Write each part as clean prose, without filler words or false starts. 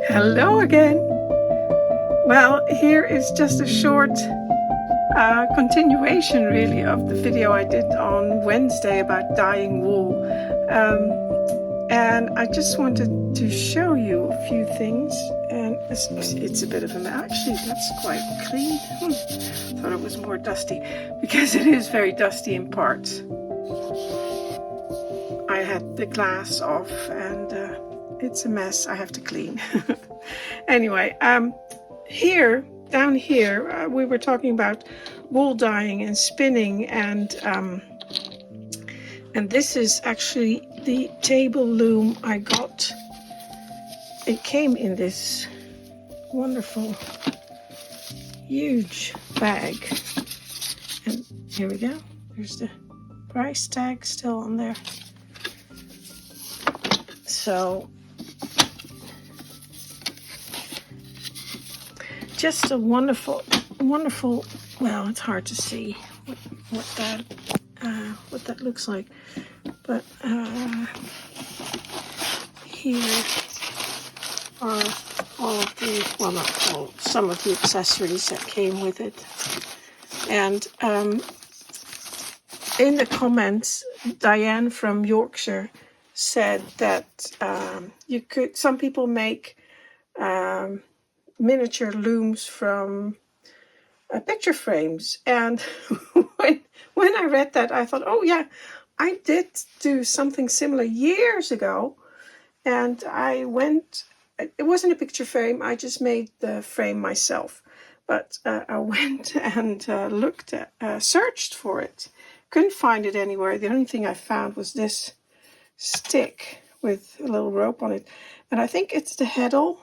Hello again. Well, here is just a short continuation really of the video I did on Wednesday about dyeing wool. And I just wanted to show you a few things, and it's a bit of a mess. Actually, that's quite clean. Thought it was more dusty, because it is very dusty in parts. I had the glass off and it's a mess I have to clean. Anyway, down here, we were talking about wool dyeing and spinning, and this is actually the table loom I got. It came in this wonderful, huge bag, and here we go. There's the price tag still on there. So just a wonderful, well, it's hard to see what that looks like, but here are all of the, well, not all, some of the accessories that came with it. And in the comments, Diane from Yorkshire said that some people make miniature looms from picture frames, and when I read that, I thought, oh yeah, I did do something similar years ago, and it wasn't a picture frame, I just made the frame myself, but I went and searched for it, couldn't find it anywhere. The only thing I found was this stick with a little rope on it, and I think it's the heddle.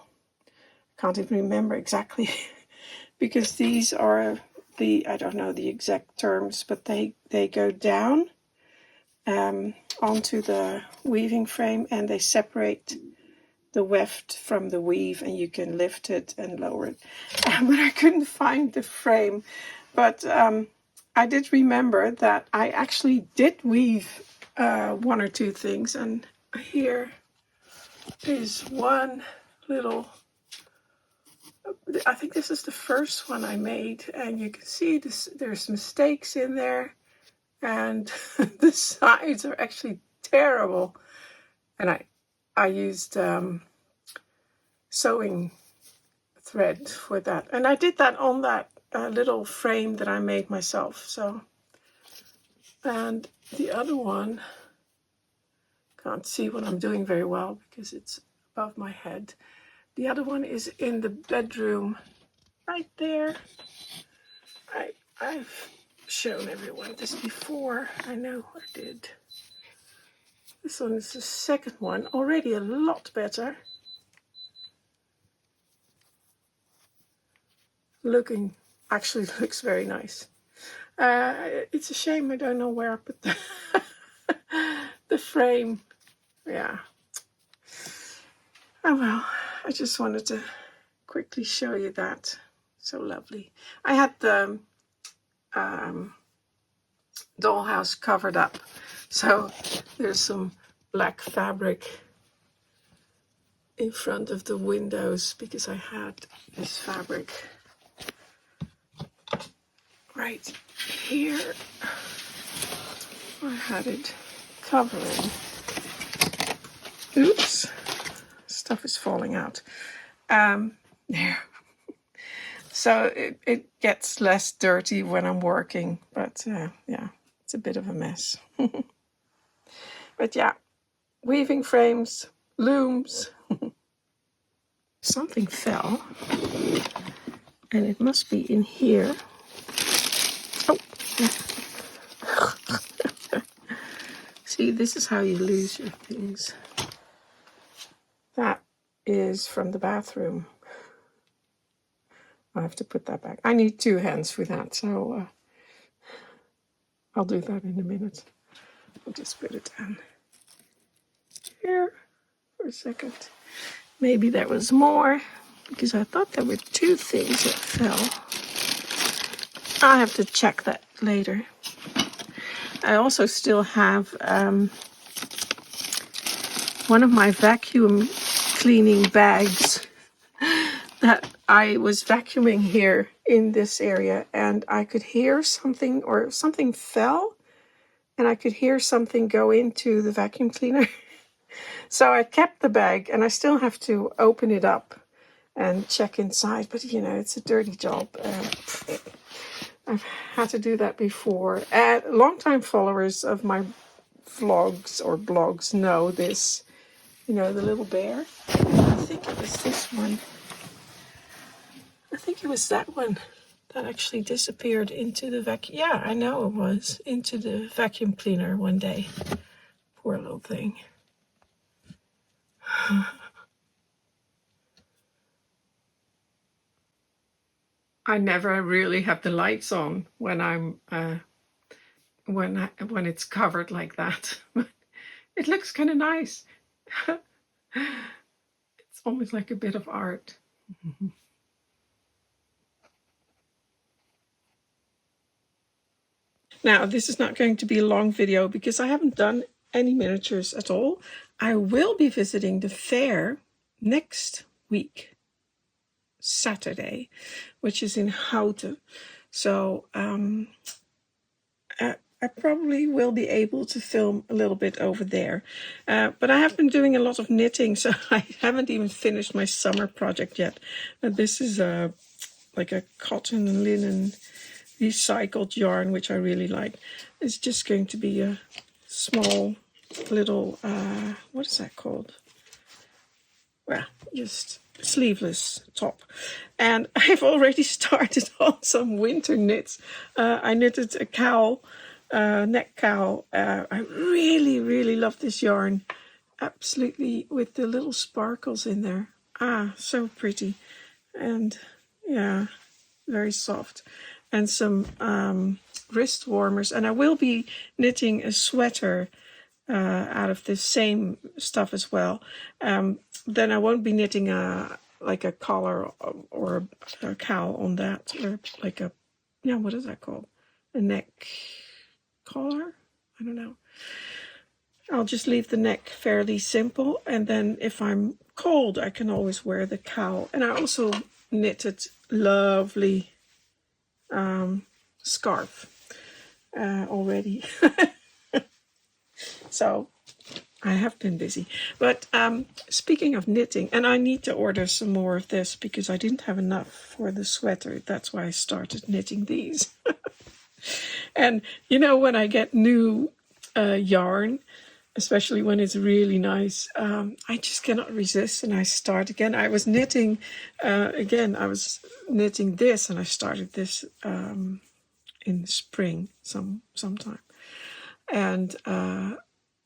Can't even remember exactly because these are I don't know the exact terms, but they go down onto the weaving frame, and they separate the weft from the weave, and you can lift it and lower it. But I couldn't find the frame, but I did remember that I actually did weave one or two things, and here is one little, I think this is the first one I made, and you can see there's mistakes in there, and the sides are actually terrible, and I used sewing thread for that, and I did that on that little frame that I made myself. So, and the other one, can't see what I'm doing very well because it's above my head. The other one is in the bedroom right there. I've shown everyone this before. I know I did. This one is the second one, already a lot better. Actually looks very nice. It's a shame I don't know where I put the frame. Yeah. Oh well, I just wanted to quickly show you that. So lovely. I had the dollhouse covered up, so there's some black fabric in front of the windows because I had this fabric right here. I had it covering. Oops, stuff is falling out. There. So it gets less dirty when I'm working, but yeah, it's a bit of a mess. But yeah, weaving frames, looms. Something fell, and it must be in here. Oh. See, this is how you lose your things. That is from the bathroom. I have to put that back. I need two hands for that, so I'll do that in a minute. I'll just put it down here for a second. Maybe there was more, because I thought there were two things that fell. I'll have to check that later. I also still have one of my vacuum cleaning bags that I was vacuuming here in this area, and I could hear something, or something fell, and I could hear something go into the vacuum cleaner. So I kept the bag, and I still have to open it up and check inside, but you know, it's a dirty job. I've had to do that before. Long-time followers of my vlogs or blogs know this. You know, the little bear. I think it was this one. I think it was that one that actually disappeared into the vacuum. Yeah, I know it was. Into the vacuum cleaner one day. Poor little thing. I never really have the lights on when I'm when it's covered like that. It looks kind of nice. It's almost like a bit of art. Now, this is not going to be a long video because I haven't done any miniatures at all. I will be visiting the fair next week, Saturday, which is in Houten. So I probably will be able to film a little bit over there. But I have been doing a lot of knitting, so I haven't even finished my summer project yet. This is like a cotton and linen recycled yarn, which I really like. It's just going to be a small little, what is that called? Well, just sleeveless top. And I've already started on some winter knits. I knitted a cowl, neck cowl. I really, really love this yarn. Absolutely, with the little sparkles in there. Ah, so pretty. And yeah, very soft. And some wrist warmers. And I will be knitting a sweater out of the same stuff as well. Then I won't be knitting like a collar or a cowl on that, or like a, yeah, what is that called? A neck collar? I don't know. I'll just leave the neck fairly simple, and then if I'm cold, I can always wear the cowl. And I also knitted lovely scarf already. So I have been busy. But speaking of knitting, and I need to order some more of this because I didn't have enough for the sweater. That's why I started knitting these. And you know, when I get new yarn, especially when it's really nice, I just cannot resist, and I start again. I was knitting again. I was knitting this, and I started this in the spring sometime, and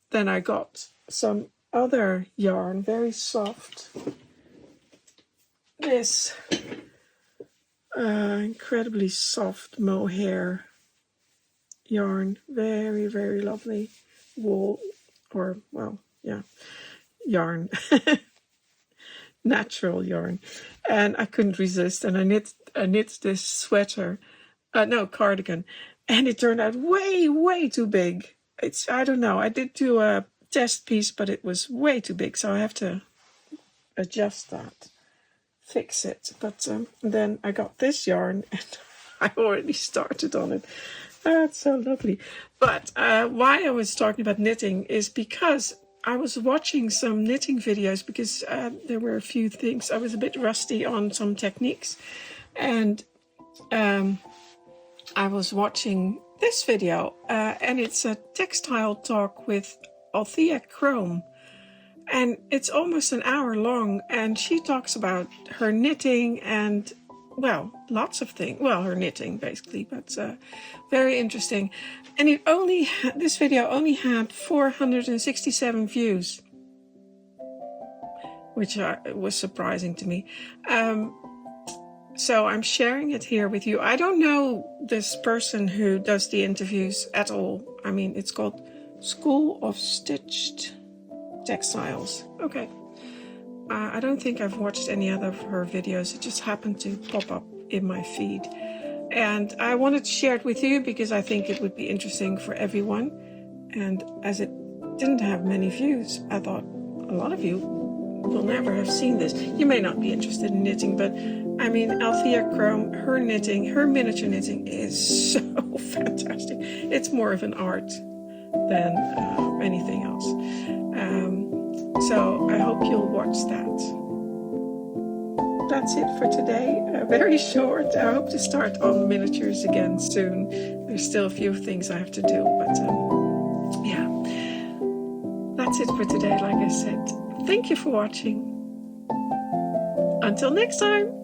then I got some other yarn, very soft. This incredibly soft mohair yarn, very, very lovely wool, or, well, yeah, yarn, natural yarn. And I couldn't resist, and I knit this sweater, no, cardigan, and it turned out way, way too big. I don't know, I did do a test piece, but it was way too big, so I have to adjust that, fix it. But then I got this yarn, and I already started on it. That's so lovely. But why I was talking about knitting is because I was watching some knitting videos, because there were a few things. I was a bit rusty on some techniques, and I was watching this video, and it's a textile talk with Althea Crome, and it's almost an hour long, and she talks about her knitting and, well, lots of things. Well, her knitting basically, but very interesting. And this video only had 467 views, which was surprising to me. So I'm sharing it here with you. I don't know this person who does the interviews at all. I mean, it's called School of Stitched Textiles. Okay. I don't think I've watched any other of her videos. It just happened to pop up in my feed. And I wanted to share it with you because I think it would be interesting for everyone. And as it didn't have many views, I thought a lot of you will never have seen this. You may not be interested in knitting, but I mean, Althea Crome, her knitting, her miniature knitting is so fantastic. It's more of an art than anything else. So I hope you'll watch that. That's it for today. Very short. I hope to start on miniatures again soon. There's still a few things I have to do, but yeah. That's it for today, like I said. Thank you for watching. Until next time.